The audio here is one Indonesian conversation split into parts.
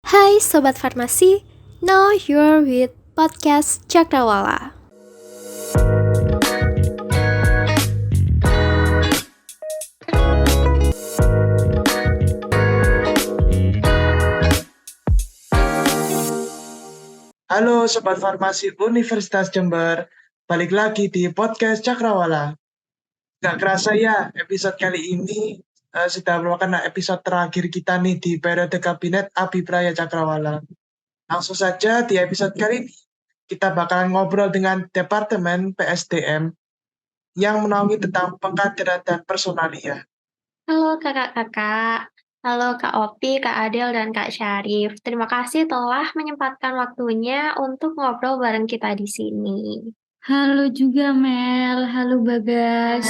Hai Sobat Farmasi, now you're with Podcast Cakrawala. Halo Sobat Farmasi Universitas Jember, balik lagi di Podcast Cakrawala. Gak kerasa ya, episode kali ini sudah merupakan episode terakhir kita nih di periode Kabinet Abipraya Cakrawala. Langsung saja di episode kali ini, kita bakalan ngobrol dengan Departemen PSDM yang menaungi tentang pengkaderan dan personalia. Halo kakak-kakak, halo Kak Opi, Kak Adel, dan Kak Syarif. Terima kasih telah menyempatkan waktunya untuk ngobrol bareng kita di sini. Halo juga Mel, halo Bagas.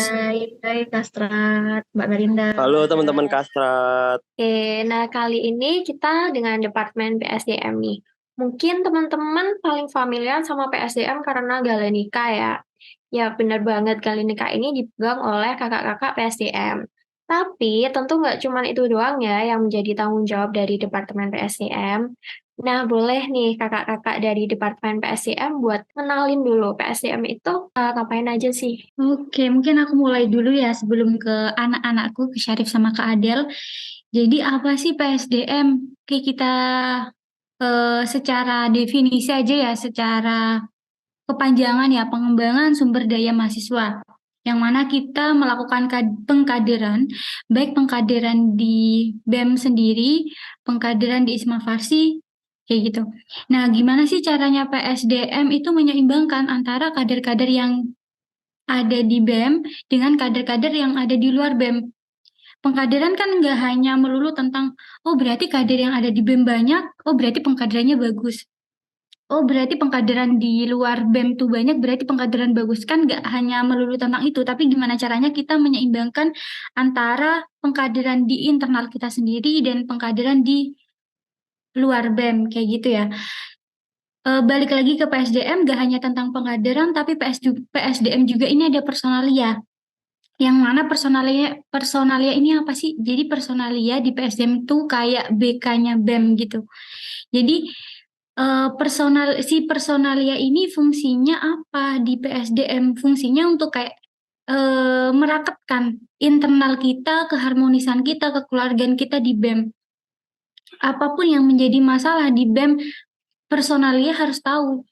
Hai Kastrat, Mbak Melinda. Halo teman-teman Kastrat. Oke, nah kali ini kita dengan Departemen PSDM nih. Mungkin teman-teman paling familiar sama PSDM karena Galenika ya. Ya benar banget, Galenika ini dipegang oleh kakak-kakak PSDM. Tapi tentu nggak cuma itu doang ya yang menjadi tanggung jawab dari Departemen PSDM. Nah, boleh nih kakak-kakak dari Departemen PSDM buat kenalin dulu PSDM itu ngapain aja sih? Oke, mungkin aku mulai dulu ya sebelum ke anak-anakku, ke Syarif sama Kak Adel. Jadi apa sih PSDM? Oke, kita secara definisi aja ya, secara kepanjangan ya, pengembangan sumber daya mahasiswa. Yang mana kita melakukan pengkaderan, baik pengkaderan di BEM sendiri, pengkaderan di Isma Farsi, kayak gitu. Nah, gimana sih caranya PSDM itu menyeimbangkan antara kader-kader yang ada di BEM dengan kader-kader yang ada di luar BEM? Pengkaderan kan nggak hanya melulu tentang, oh berarti kader yang ada di BEM banyak, oh berarti pengkaderannya bagus. Oh, berarti pengkaderan di luar BEM tuh banyak, berarti pengkaderan bagus. Kan nggak hanya melulu tentang itu, tapi gimana caranya kita menyeimbangkan antara pengkaderan di internal kita sendiri dan pengkaderan di luar BEM, kayak gitu ya. Balik lagi ke PSDM, nggak hanya tentang pengkaderan, tapi PSDM juga ini ada personalia. Yang mana personalia ini apa sih? Jadi personalia di PSDM tuh kayak BK-nya BEM gitu. Jadi personalia ini fungsinya apa di PSDM? Fungsinya untuk kayak merakatkan internal kita, keharmonisan kita, kekeluargaan kita di BEM. Apapun yang menjadi masalah di BEM, personalia harus tahu.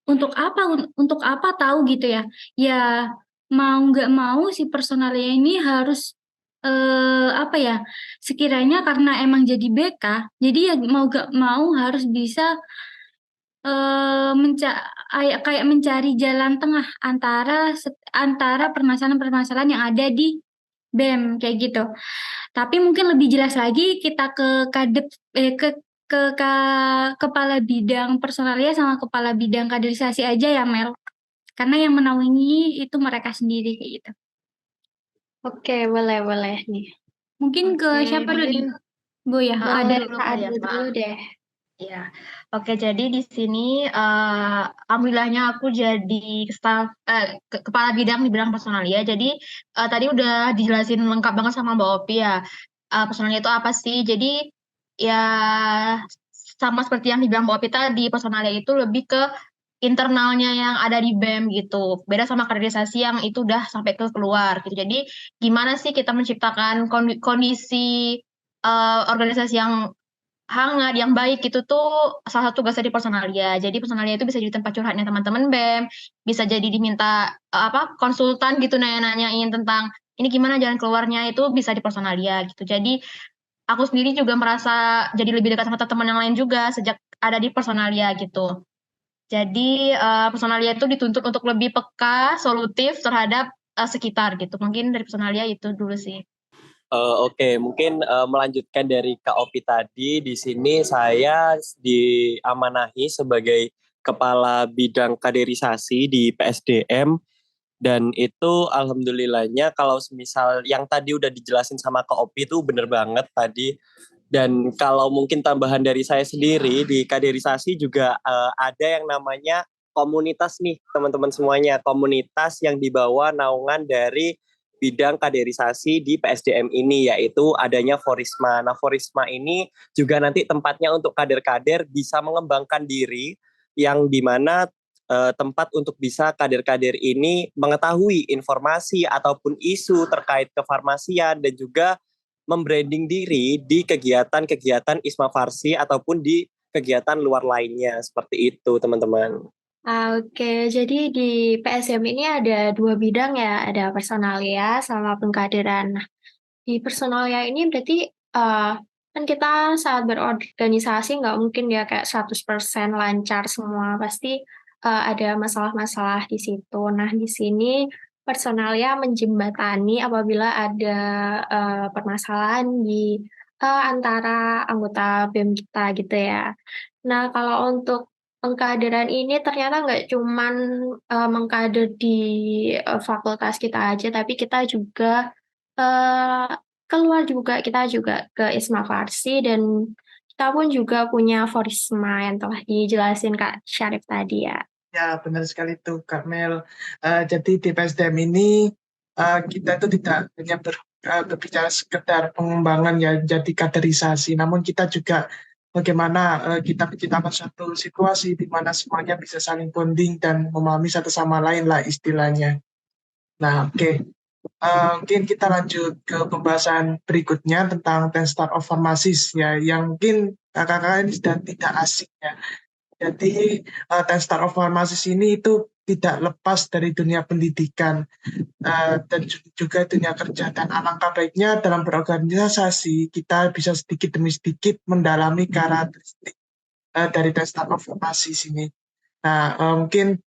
Untuk apa? Untuk apa tahu gitu ya? Ya mau nggak mau si personalia ini harus apa ya? Sekiranya karena emang jadi BK, jadi ya mau nggak mau harus bisa kayak mencari jalan tengah antara permasalahan-permasalahan yang ada di BEM kayak gitu. Tapi mungkin lebih jelas lagi kita ke kadep kepala bidang personalia sama kepala bidang kaderisasi aja ya Mel. Karena yang menaungi itu mereka sendiri kayak gitu. Oke, boleh nih. Mungkin ke siapa dulu nih? Bu ya, Boleh dulu Kak kali ya, Adel Mbak. dulu deh. Ya, oke. Jadi di sini alhamdulillahnya aku jadi kepala bidang di bidang personalia. Jadi tadi udah dijelasin lengkap banget sama Mbak Opi ya. Personalia itu apa sih? Jadi ya sama seperti yang dibilang Mbak Opi tadi, personalia itu lebih ke internalnya yang ada di BEM gitu. Beda sama kaderisasi yang itu udah sampai ke keluar gitu. Jadi gimana sih kita menciptakan kondisi organisasi yang hangat, yang baik itu tuh salah satu tugas dari personalia. Jadi personalia itu bisa jadi tempat curhatnya teman-teman BEM, bisa jadi diminta konsultan gitu nanya-nanyain tentang ini gimana jalan keluarnya, itu bisa di personalia gitu. Jadi aku sendiri juga merasa jadi lebih dekat sama teman yang lain juga sejak ada di personalia gitu. Jadi personalia itu dituntut untuk lebih peka, solutif terhadap sekitar gitu. Mungkin dari personalia itu dulu sih. Oke, mungkin melanjutkan dari Kak Opi tadi, di sini saya diamanahi sebagai Kepala Bidang Kaderisasi di PSDM, dan itu alhamdulillahnya kalau semisal yang tadi udah dijelasin sama Kak Opi itu bener banget tadi. Dan kalau mungkin tambahan dari saya sendiri, di kaderisasi juga ada yang namanya komunitas nih teman-teman semuanya. Komunitas yang dibawa naungan dari bidang kaderisasi di PSDM ini, yaitu adanya Forisma. Nah, Forisma ini juga nanti tempatnya untuk kader-kader bisa mengembangkan diri, yang dimana tempat untuk bisa kader-kader ini mengetahui informasi ataupun isu terkait kefarmasian dan juga membranding diri di kegiatan-kegiatan Isma Farsi ataupun di kegiatan luar lainnya. Seperti itu, teman-teman. Oke, jadi di PSDM ini ada 2 bidang ya, ada personalia sama pengkaderan. Nah, di personalia ini berarti, kan kita saat berorganisasi nggak mungkin ya kayak 100% lancar semua, pasti, ada masalah-masalah di situ. Nah, di sini personalia menjembatani apabila ada, permasalahan di, antara anggota BEM kita gitu ya. Nah, kalau untuk pengkaderan ini ternyata nggak cuman, mengkader di, fakultas kita aja, tapi kita juga, eee, keluar juga, kita juga ke Isma Farsi dan kita pun juga punya Forisma yang telah dijelasin Kak Syarif tadi ya. Ya, benar sekali tuh Kak Mel. Jadi di PSDM ini kita itu tidak hanya berbicara sekedar pengembangan ya, jadi kaderisasi, namun kita juga bagaimana kita menciptakan satu situasi di mana semuanya bisa saling bonding dan memahami satu sama lain lah istilahnya. Nah, oke. Mungkin kita lanjut ke pembahasan berikutnya tentang 10 Star of Pharmacies ya, yang mungkin kakak-kakak ini sudah tidak asing ya. Jadi 10 Star of Pharmacies ini itu tidak lepas dari dunia pendidikan dan juga dunia kerja, dan alangkah baiknya dalam berorganisasi kita bisa sedikit demi sedikit mendalami karakteristik dari 10 Star of Pharmacies ini. Nah, mungkin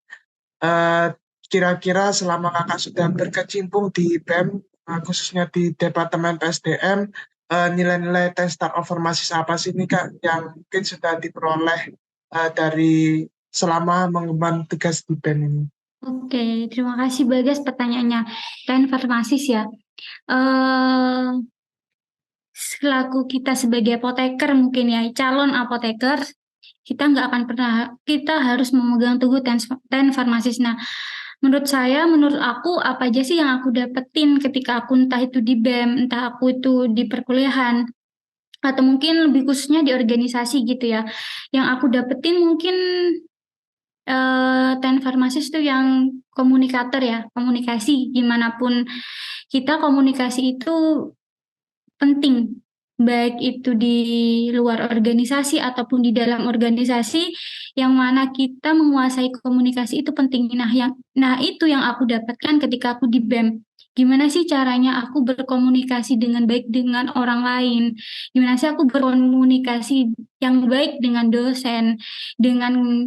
kira-kira selama kakak sudah berkecimpung di BEM, khususnya di Departemen PSDM, nilai-nilai 10 Star of Pharmacies apa sih nih Kak yang mungkin sudah diperoleh dari selama mengemban tugas di BEM ini? Oke, terima kasih Bagas pertanyaannya. Dan farmasis ya. Selaku kita sebagai apoteker mungkin ya, calon apoteker, kita nggak akan pernah, kita harus memegang teguh 10 farmasis. Nah, menurut aku, apa aja sih yang aku dapetin ketika aku entah itu di BEM, entah aku itu di perkuliahan, atau mungkin lebih khususnya di organisasi gitu ya. Yang aku dapetin mungkin 10 farmasis itu yang komunikator ya, komunikasi gimana pun kita, komunikasi itu penting, baik itu di luar organisasi ataupun di dalam organisasi, yang mana kita menguasai komunikasi itu penting. Nah itu yang aku dapatkan ketika aku di BEM. Gimana sih caranya aku berkomunikasi dengan baik dengan orang lain? Gimana sih aku berkomunikasi yang baik dengan dosen, dengan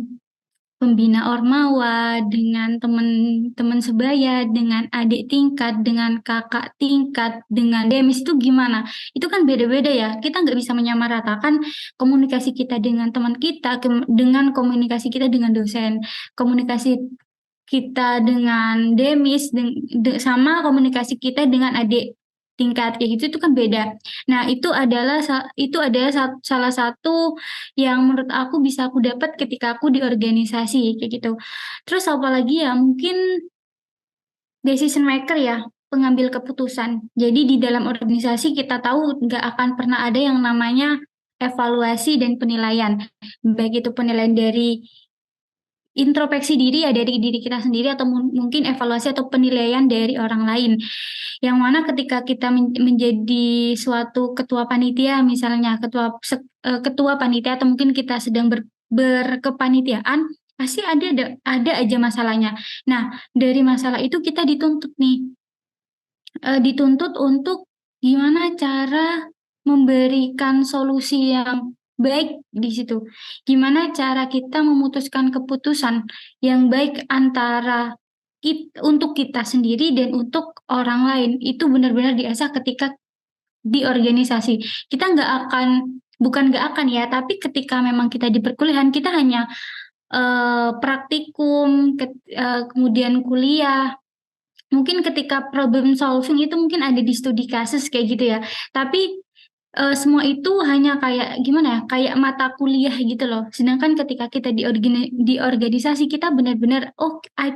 pembina ormawa, dengan teman-teman sebaya, dengan adik tingkat, dengan kakak tingkat, dengan demis itu gimana? Itu kan beda-beda ya. Kita nggak bisa menyamaratakan komunikasi kita dengan teman kita dengan komunikasi kita dengan dosen, komunikasi kita dengan demis sama komunikasi kita dengan adik tingkat kayak gitu, itu kan beda. Nah, itu adalah salah satu yang menurut aku bisa aku dapat ketika aku di organisasi kayak gitu. Terus apalagi ya, mungkin decision maker ya, pengambil keputusan. Jadi di dalam organisasi kita tahu nggak akan pernah ada yang namanya evaluasi dan penilaian. Baik itu penilaian dari introspeksi diri ya, dari diri kita sendiri, atau mungkin evaluasi atau penilaian dari orang lain. Yang mana ketika kita menjadi suatu ketua panitia, misalnya ketua panitia, atau mungkin kita sedang berkepanitiaan, pasti ada aja masalahnya. Nah, dari masalah itu kita dituntut nih, dituntut untuk gimana cara memberikan solusi yang baik di situ. Gimana cara kita memutuskan keputusan yang baik antara untuk kita sendiri dan untuk orang lain. Itu benar-benar diasah ketika di organisasi. Kita bukan nggak akan ya, tapi ketika memang kita di perkuliahan, kita hanya praktikum, kemudian kuliah. Mungkin ketika problem solving itu mungkin ada di studi kasus kayak gitu ya. Tapi semua itu hanya kayak gimana ya, kayak mata kuliah gitu loh. Sedangkan ketika kita di organisasi, kita benar-benar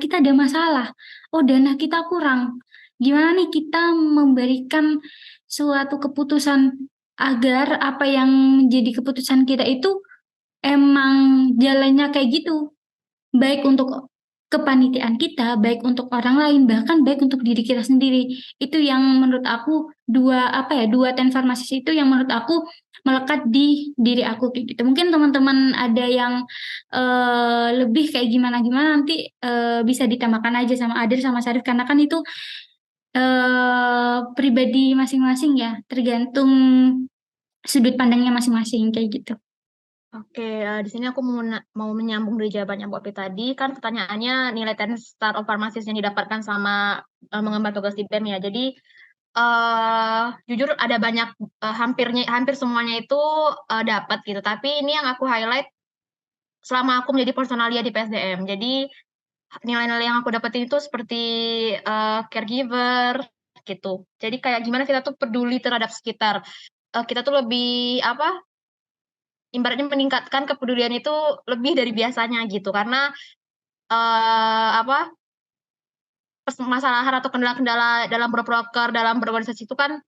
kita ada masalah, dana kita kurang, gimana nih kita memberikan suatu keputusan agar apa yang menjadi keputusan kita itu emang jalannya kayak gitu, baik untuk kepanitiaan kita, baik untuk orang lain, bahkan baik untuk diri kita sendiri. Itu yang menurut aku dua transformasi itu yang menurut aku melekat di diri aku kayak gitu. Mungkin teman-teman ada yang lebih kayak gimana-gimana nanti bisa ditambahkan aja sama Adil sama Syarif karena kan itu pribadi masing-masing ya, tergantung sudut pandangnya masing-masing kayak gitu. Oke, di sini aku mau menyambung dari jawabannya Mbak Opi tadi, kan pertanyaannya nilai 10 star of pharmacist yang didapatkan sama mengemban tugas di BEM ya. Jadi jujur ada banyak hampir semuanya itu dapat gitu. Tapi ini yang aku highlight selama aku menjadi personalia di PSDM. Jadi nilai-nilai yang aku dapetin itu seperti caregiver gitu. Jadi kayak gimana kita tuh peduli terhadap sekitar. Kita tuh lebih ibaratnya meningkatkan kepedulian itu lebih dari biasanya gitu. Karena permasalahan atau kendala-kendala dalam berproker, dalam berorganisasi itu kan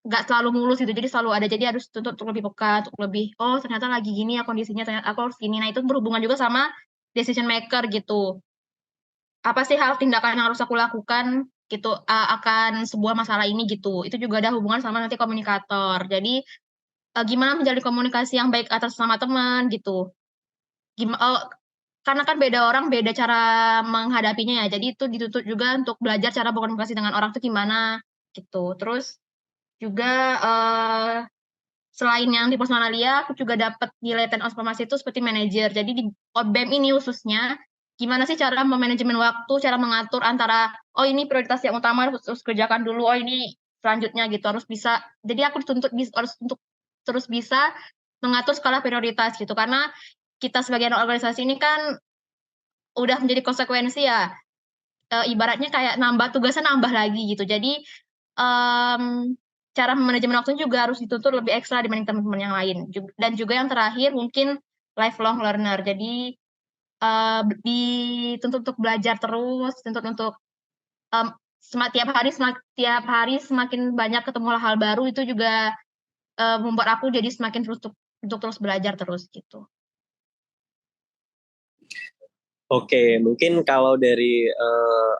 nggak selalu mulus gitu, jadi selalu ada. Jadi harus tuntut untuk lebih peka, untuk lebih, oh ternyata lagi gini ya kondisinya, ternyata aku harus gini. Nah itu berhubungan juga sama decision maker gitu. Apa sih hal tindakan yang harus aku lakukan gitu akan sebuah masalah ini gitu. Itu juga ada hubungan sama nanti komunikator. Jadi gimana menjalin komunikasi yang baik atas sama teman gitu. Karena kan beda orang, beda cara menghadapinya ya. Jadi itu dituntut juga untuk belajar cara berkomunikasi dengan orang tuh gimana gitu. Terus juga selain yang di personalia, aku juga dapat nilai 10 of pharmacy itu seperti manajer. Jadi di BEM ini khususnya, gimana sih cara memanajemen waktu, cara mengatur antara, oh ini prioritas yang utama harus kerjakan dulu, oh ini selanjutnya gitu, harus bisa. Jadi aku dituntut harus untuk terus bisa mengatur skala prioritas gitu. Karena kita sebagai organisasi ini kan udah menjadi konsekuensi ya. Ibaratnya kayak nambah tugasnya nambah lagi gitu. Jadi cara manajemen waktunya juga harus dituntut lebih ekstra dibanding teman-teman yang lain. Dan juga yang terakhir mungkin lifelong learner. Jadi dituntut untuk belajar terus, dituntut untuk tiap hari semakin banyak ketemu hal-hal baru, itu juga membuat aku jadi semakin terus untuk terus belajar terus gitu. Oke, mungkin kalau dari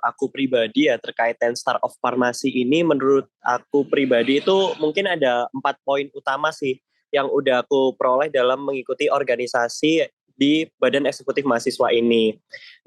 aku pribadi ya terkait 10 Star of Pharmacy ini, menurut aku pribadi itu mungkin ada 4 poin utama sih yang udah aku peroleh dalam mengikuti organisasi di Badan Eksekutif Mahasiswa ini.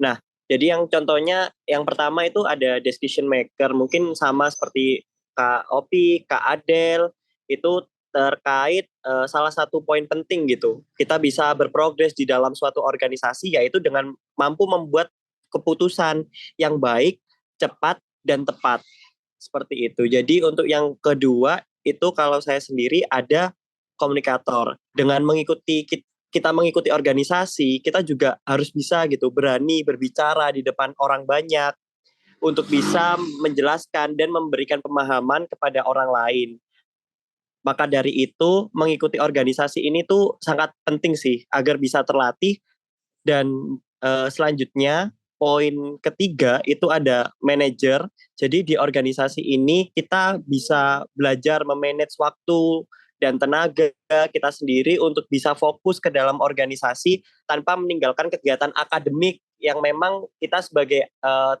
Nah, jadi yang contohnya yang pertama itu ada decision maker, mungkin sama seperti Kak Opi, Kak Adel, itu terkait salah satu poin penting gitu. Kita bisa berprogres di dalam suatu organisasi yaitu dengan mampu membuat keputusan yang baik, cepat, dan tepat. Seperti itu. Jadi untuk yang kedua itu kalau saya sendiri ada komunikator. Dengan kita mengikuti organisasi, kita juga harus bisa gitu berani berbicara di depan orang banyak untuk bisa menjelaskan dan memberikan pemahaman kepada orang lain. Maka dari itu mengikuti organisasi ini tuh sangat penting sih agar bisa terlatih. Dan selanjutnya poin ketiga itu ada manajer. Jadi di organisasi ini kita bisa belajar memanage waktu dan tenaga kita sendiri untuk bisa fokus ke dalam organisasi tanpa meninggalkan kegiatan akademik yang memang kita sebagai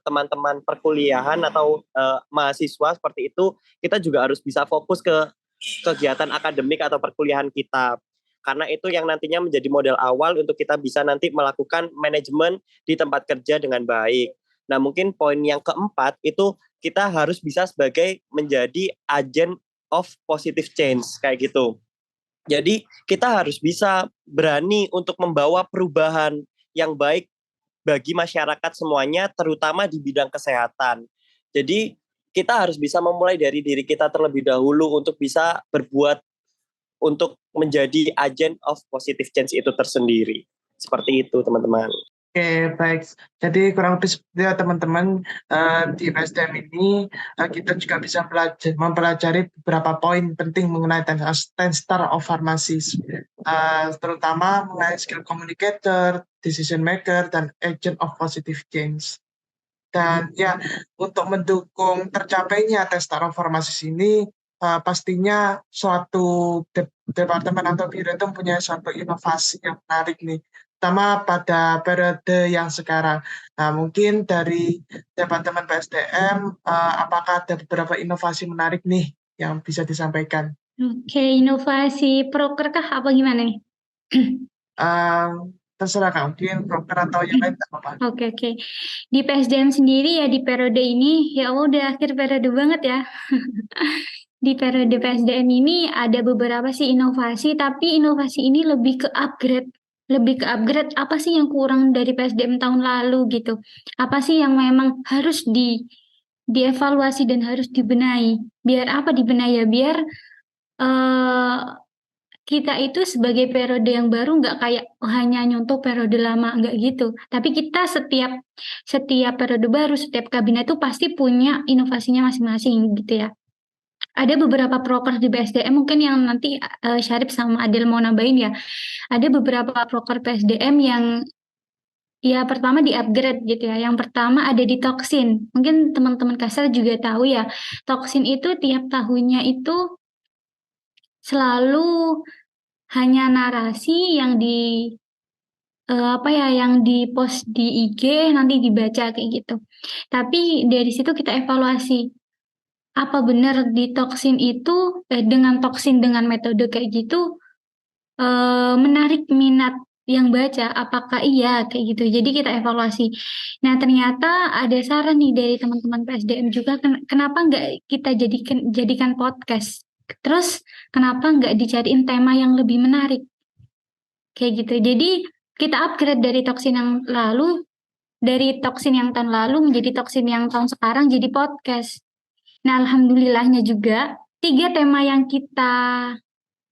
teman-teman perkuliahan atau mahasiswa seperti itu, kita juga harus bisa fokus ke kegiatan akademik atau perkuliahan kita. Karena itu yang nantinya menjadi modal awal untuk kita bisa nanti melakukan manajemen di tempat kerja dengan baik. Nah, mungkin poin yang keempat itu kita harus bisa sebagai menjadi agent of positive change kayak gitu. Jadi kita harus bisa berani untuk membawa perubahan yang baik bagi masyarakat semuanya, terutama di bidang kesehatan. Jadi kita harus bisa memulai dari diri kita terlebih dahulu untuk bisa berbuat untuk menjadi agent of positive change itu tersendiri. Seperti itu, teman-teman. Oke, baik. Jadi kurang lebih seperti itu teman-teman, di PSDM ini kita juga bisa mempelajari beberapa poin penting mengenai 10 Star of Pharmacist, terutama mengenai skill communicator, decision maker, dan agent of positive change. Dan ya, untuk mendukung tercapainya tes transformasi ini, pastinya suatu departemen atau biro itu mempunyai suatu inovasi yang menarik nih, terutama pada periode yang sekarang. Nah, mungkin dari Departemen PSDM, apakah ada beberapa inovasi menarik nih yang bisa disampaikan? Oke, inovasi proker kah apa gimana nih? Terserah Kak, mungkin broker atau yang lain nggak apa-apa. Oke. Di PSDM sendiri ya di periode ini, ya Allah udah akhir periode banget ya. Di periode PSDM ini ada beberapa sih inovasi, tapi inovasi ini lebih ke upgrade. Lebih ke upgrade apa sih yang kurang dari PSDM tahun lalu gitu. Apa sih yang memang harus dievaluasi dan harus dibenahi. Biar apa dibenahi ya? Biar eh kita itu sebagai periode yang baru nggak kayak hanya nyontoh periode lama, nggak gitu. Tapi kita setiap periode baru, setiap kabinet itu pasti punya inovasinya masing-masing gitu ya. Ada beberapa proker di BSDM mungkin yang nanti Syarif sama Adil mau nambahin ya. Ada beberapa proker PSDM yang ya pertama di-upgrade gitu ya. Yang pertama ada di toksin. Mungkin teman-teman kasar juga tahu ya. Toksin itu tiap tahunnya itu selalu hanya narasi yang yang di post di IG nanti dibaca kayak gitu. Tapi dari situ kita evaluasi apa benar di toksin itu dengan toksin dengan metode kayak gitu menarik minat yang baca, apakah iya kayak gitu. Jadi kita evaluasi. Nah ternyata ada saran nih dari teman-teman PSDM juga, kenapa nggak kita jadikan podcast? Terus kenapa nggak dicariin tema yang lebih menarik? Kayak gitu. Jadi kita upgrade dari toksin yang tahun lalu menjadi toksin yang tahun sekarang jadi podcast. Nah, alhamdulillahnya juga 3 tema yang kita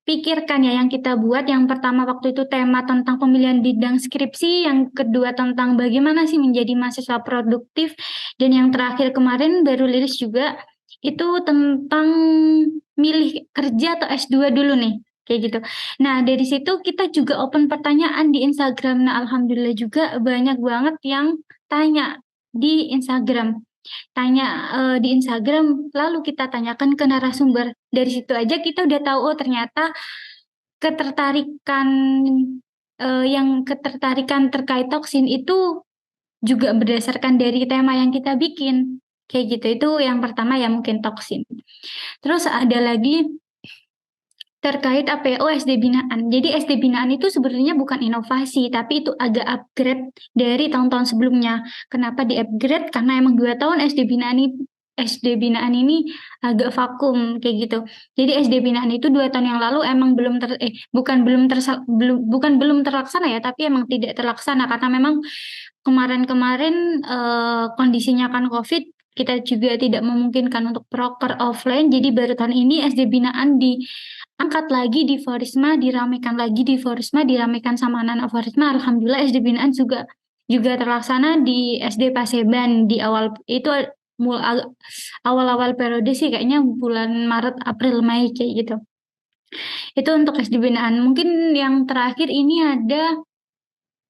pikirkan ya, yang kita buat. Yang pertama waktu itu tema tentang pemilihan bidang skripsi, yang kedua tentang bagaimana sih menjadi mahasiswa produktif, dan yang terakhir kemarin baru rilis juga itu tentang milih kerja atau S2 dulu nih. Kayak gitu. Nah, dari situ kita juga open pertanyaan di Instagram. Nah, alhamdulillah juga banyak banget yang tanya di Instagram. Di Instagram, lalu kita tanyakan ke narasumber. Dari situ aja kita udah tahu, oh ternyata ketertarikan ketertarikan terkait toksin itu juga berdasarkan dari tema yang kita bikin. Kayak gitu. Itu yang pertama ya mungkin toksin. Terus ada lagi terkait APO SD binaan. Jadi SD binaan itu sebenarnya bukan inovasi, tapi itu agak upgrade dari tahun-tahun sebelumnya. Kenapa di-upgrade? Karena emang 2 tahun SD binaan ini agak vakum kayak gitu. Jadi SD binaan itu 2 tahun yang lalu emang bukan belum terlaksana ya, tapi emang tidak terlaksana karena memang kemarin-kemarin kondisinya kan COVID, kita juga tidak memungkinkan untuk proker offline. Jadi baru tahun ini SD binaan diangkat lagi di Forisma, diramekan lagi di Forisma, diramekan sama anak-anak Forisma. Alhamdulillah SD binaan juga terlaksana di SD Paseban di awal-awal periode sih, kayaknya bulan Maret, April, Mei kayak gitu. Itu untuk SD binaan. Mungkin yang terakhir ini ada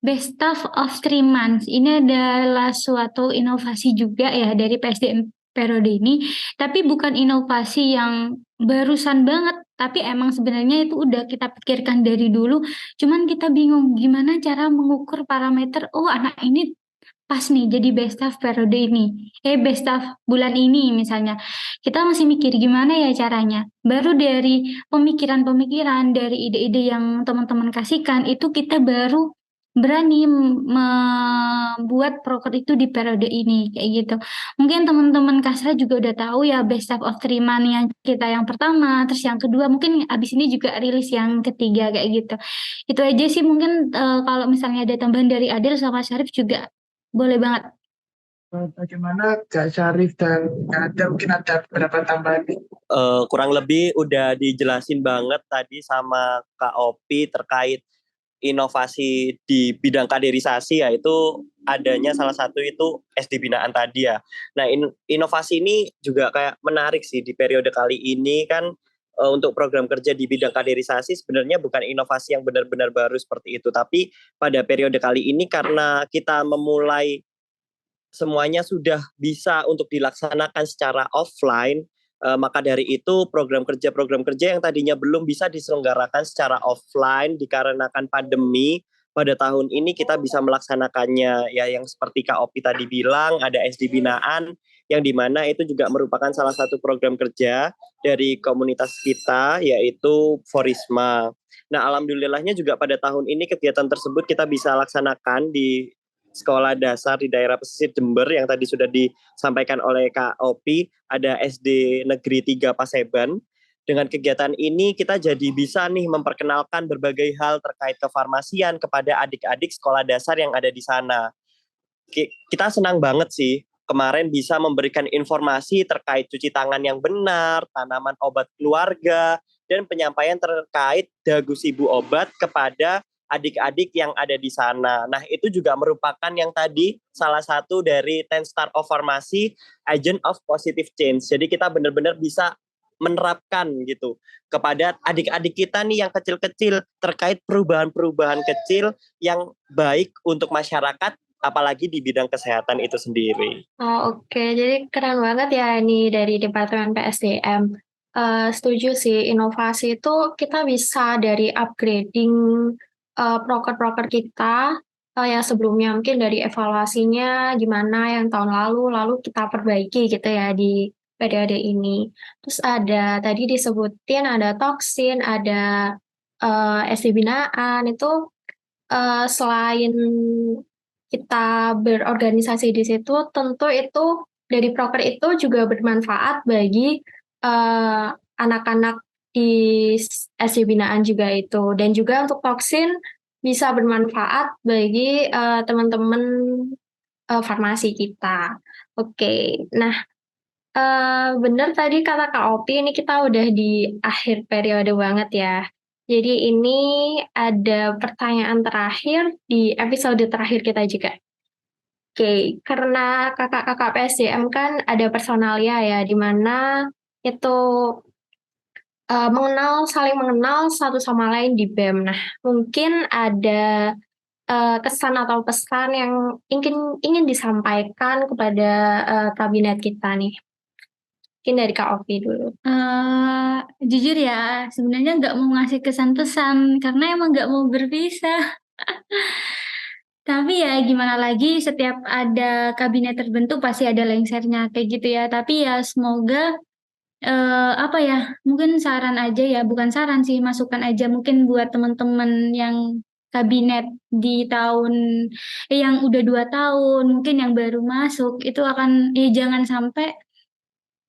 Best Staff of 3 Months. Ini adalah suatu inovasi juga ya dari PSDM periode ini, tapi bukan inovasi yang barusan banget, tapi emang sebenarnya itu udah kita pikirkan dari dulu, cuman kita bingung gimana cara mengukur parameter, oh anak ini pas nih jadi best staff periode ini, best staff bulan ini misalnya. Kita masih mikir gimana ya caranya. Baru dari pemikiran-pemikiran, dari ide-ide yang teman-teman kasihkan, itu kita baru berani membuat proker itu di periode ini kayak gitu. Mungkin teman-teman Kasra juga udah tahu ya best staff of 3 months yang kita yang pertama, terus yang kedua mungkin abis ini juga rilis yang ketiga kayak gitu. Itu aja sih mungkin kalau misalnya ada tambahan dari Adil sama Syarif juga boleh banget. Bagaimana Kak Syarif dan ada mungkin ada beberapa tambahan nih? Kurang lebih udah dijelasin banget tadi sama Kak Opi terkait inovasi di bidang kaderisasi, yaitu adanya salah satu itu SD binaan tadi ya. Nah, inovasi ini juga kayak menarik sih di periode kali ini kan, untuk program kerja di bidang kaderisasi sebenarnya bukan inovasi yang benar-benar baru seperti itu, tapi pada periode kali ini karena kita memulai semuanya sudah bisa untuk dilaksanakan secara offline, maka dari itu program kerja yang tadinya belum bisa diselenggarakan secara offline dikarenakan pandemi, pada tahun ini kita bisa melaksanakannya ya, yang seperti Kak Opi tadi bilang ada SD Binaan yang dimana itu juga merupakan salah satu program kerja dari komunitas kita yaitu Forisma. Nah, alhamdulillahnya juga pada tahun ini kegiatan tersebut kita bisa laksanakan di sekolah dasar di daerah pesisir Jember yang tadi sudah disampaikan oleh Kak Opi, ada SD Negeri 3 Paseban. Dengan kegiatan ini kita jadi bisa nih memperkenalkan berbagai hal terkait kefarmasian kepada adik-adik sekolah dasar yang ada di sana. Kita senang banget sih kemarin bisa memberikan informasi terkait cuci tangan yang benar, tanaman obat keluarga, dan penyampaian terkait dagu sibu obat kepada adik-adik yang ada di sana. Nah, itu juga merupakan yang tadi salah satu dari 10 Star of Pharmacy, Agent of Positive Change. Jadi kita benar-benar bisa menerapkan gitu kepada adik-adik kita nih yang kecil-kecil terkait perubahan-perubahan kecil yang baik untuk masyarakat, apalagi di bidang kesehatan itu sendiri. Oh, oke. Jadi keren banget ya ini dari Departemen PSDM. Setuju sih, inovasi itu kita bisa dari upgrading proker-proker kita yang sebelumnya mungkin dari evaluasinya gimana yang tahun lalu kita perbaiki gitu ya di periode ini. Terus ada tadi disebutin ada toksin, ada SD binaan itu selain kita berorganisasi di situ, tentu itu dari proker itu juga bermanfaat bagi anak-anak di SD binaan juga itu. Dan juga untuk toksin bisa bermanfaat bagi teman-teman farmasi kita. Oke, nah bener tadi kata Kak Opi, ini kita udah di akhir periode banget ya. Jadi ini ada pertanyaan terakhir di episode terakhir kita juga. Oke, karena kakak-kakak PSDM kan ada personalia ya, di mana itu saling mengenal satu sama lain di BEM. Nah, mungkin ada kesan atau pesan yang ingin disampaikan kepada kabinet kita nih. Mungkin dari Kak Opi dulu. Jujur ya, sebenarnya nggak mau ngasih kesan-pesan karena emang nggak mau berpisah. Tapi ya gimana lagi, setiap ada kabinet terbentuk pasti ada lengsernya kayak gitu ya. Tapi ya semoga apa ya, mungkin saran aja ya, bukan saran sih, masukan aja mungkin buat teman-teman yang kabinet di tahun yang udah 2 tahun, mungkin yang baru masuk itu akan jangan sampai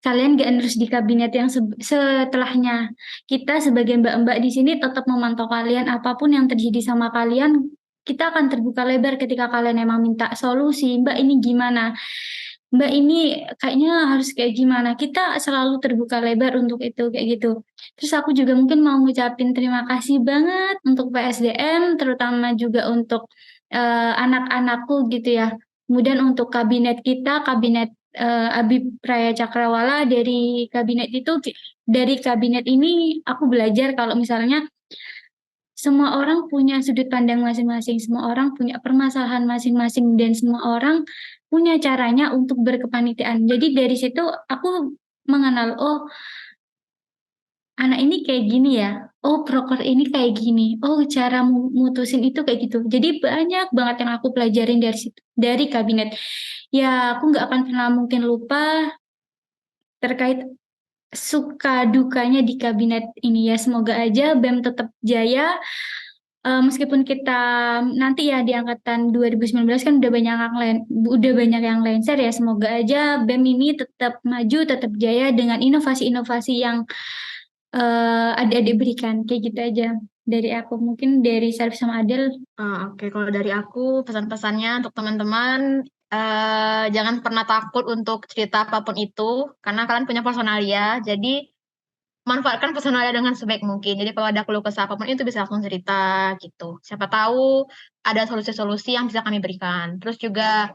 kalian gak terus di kabinet yang setelahnya. Kita sebagai mbak-mbak di sini tetap memantau kalian, apapun yang terjadi sama kalian, kita akan terbuka lebar ketika kalian emang minta solusi. Mbak ini gimana? Mbak ini kayaknya harus kayak gimana? Kita selalu terbuka lebar untuk itu kayak gitu. Terus aku juga mungkin mau ngucapin terima kasih banget untuk PSDM, terutama juga untuk anak-anakku gitu ya. Kemudian untuk kabinet kita, kabinet Abi Praya Cakrawala, dari kabinet ini aku belajar kalau misalnya semua orang punya sudut pandang masing-masing, semua orang punya permasalahan masing-masing, dan semua orang punya caranya untuk berkepanitiaan. Jadi dari situ aku mengenal, oh anak ini kayak gini ya, oh proker ini kayak gini, oh cara mutusin itu kayak gitu. Jadi banyak banget yang aku pelajarin dari situ, dari kabinet. Ya aku nggak akan pernah mungkin lupa terkait suka dukanya di kabinet ini ya. Semoga aja BEM tetap jaya. Meskipun kita nanti ya di angkatan 2019 kan udah banyak yang lengser ya. Semoga aja BEM ini tetap maju, tetap jaya dengan inovasi-inovasi yang adik-adik berikan. Kayak gitu aja dari aku. Mungkin dari Sarif sama Adel. Oke, kalau dari aku pesan-pesannya untuk teman-teman, jangan pernah takut untuk cerita apapun itu, karena kalian punya personalia, jadi manfaatkan personalia dengan sebaik mungkin. Jadi kalau ada keluh kesah apapun itu bisa langsung cerita gitu. Siapa tahu ada solusi-solusi yang bisa kami berikan. Terus juga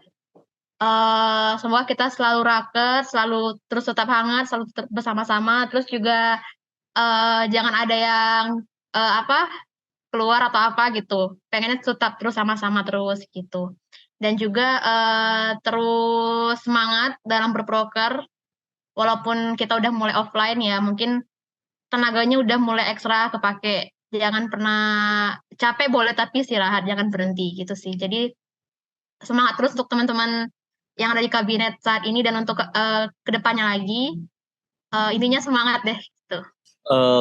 semoga kita selalu raket, selalu terus tetap hangat, selalu tetap bersama-sama. Terus juga jangan ada yang keluar atau apa gitu. Pengennya tetap terus sama-sama terus gitu. dan juga terus semangat dalam berproker. Walaupun kita udah mulai offline ya, mungkin tenaganya udah mulai ekstra kepake. Jangan pernah capek boleh, tapi istirahat, jangan berhenti gitu sih. Jadi semangat terus untuk teman-teman yang ada di kabinet saat ini dan untuk kedepannya lagi. Intinya semangat deh gitu.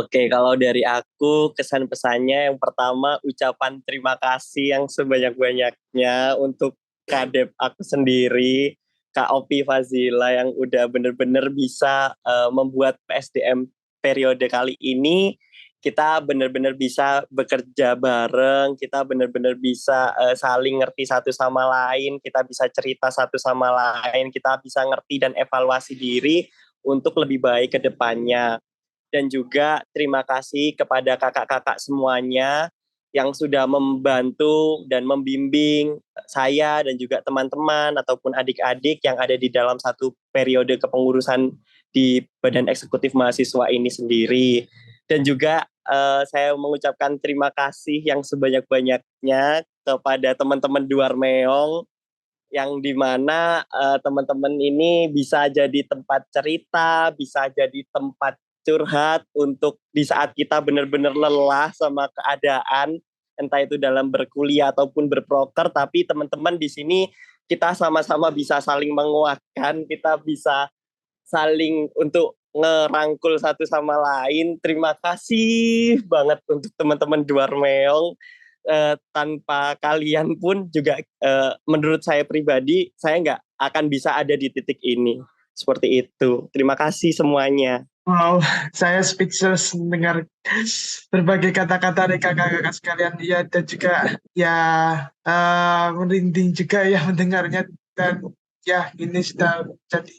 Oke, kalau dari aku kesan pesannya yang pertama ucapan terima kasih yang sebanyak-banyaknya untuk Kadep aku sendiri, Kak Opi Fazila yang udah bener-bener bisa membuat PSDM periode kali ini kita bener-bener bisa bekerja bareng, kita bener-bener bisa saling ngerti satu sama lain, kita bisa cerita satu sama lain, kita bisa ngerti dan evaluasi diri untuk lebih baik ke depannya. Dan juga terima kasih kepada kakak-kakak semuanya yang sudah membantu dan membimbing saya dan juga teman-teman ataupun adik-adik yang ada di dalam satu periode kepengurusan di Badan Eksekutif Mahasiswa ini sendiri. Dan juga saya mengucapkan terima kasih yang sebanyak-banyaknya kepada teman-teman Duarmeong yang dimana teman-teman ini bisa jadi tempat cerita, bisa jadi tempat curhat untuk di saat kita benar-benar lelah sama keadaan, entah itu dalam berkuliah ataupun berproker, tapi teman-teman di sini kita sama-sama bisa saling menguatkan, kita bisa saling untuk ngerangkul satu sama lain. Terima kasih banget untuk teman-teman Duarmeong. Tanpa kalian pun juga menurut saya pribadi, saya nggak akan bisa ada di titik ini. Seperti itu. Terima kasih semuanya. Wow, saya speechless mendengar berbagai kata-kata dari kakak-kakak sekalian ya, dan juga ya merinding juga ya mendengarnya. Dan ya ini sudah jadi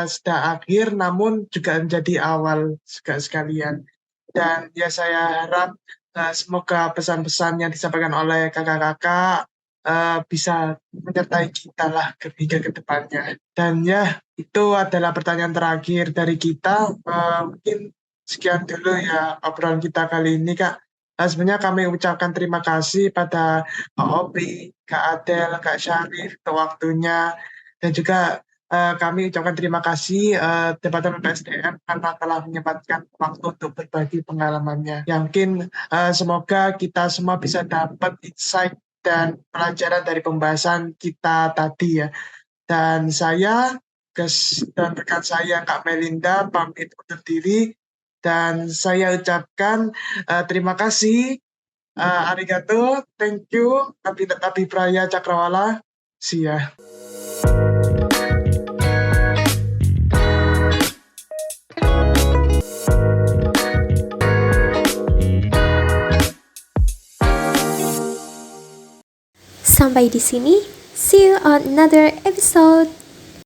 sudah akhir, namun juga menjadi awal sekalian. Dan ya saya harap semoga pesan-pesan yang disampaikan oleh kakak-kakak bisa menyertai kita lah hingga ke depannya. Dan ya itu adalah pertanyaan terakhir dari kita. Mungkin sekian dulu ya obrolan kita kali ini, Kak. Sebenarnya kami ucapkan terima kasih pada Kak Opi, Kak Adel, Kak Syarif untuk waktunya, dan juga kami ucapkan terima kasih Departemen PSDM karena telah menyempatkan waktu untuk berbagi pengalamannya. Yang mungkin semoga kita semua bisa dapat insight dan pelajaran dari pembahasan kita tadi ya. Dan saya dan rekan saya Kak Melinda pamit undur diri, dan saya ucapkan terima kasih, arigato, thank you, Abi Praya Cakrawala, see ya. Sampai di sini, see you on another episode.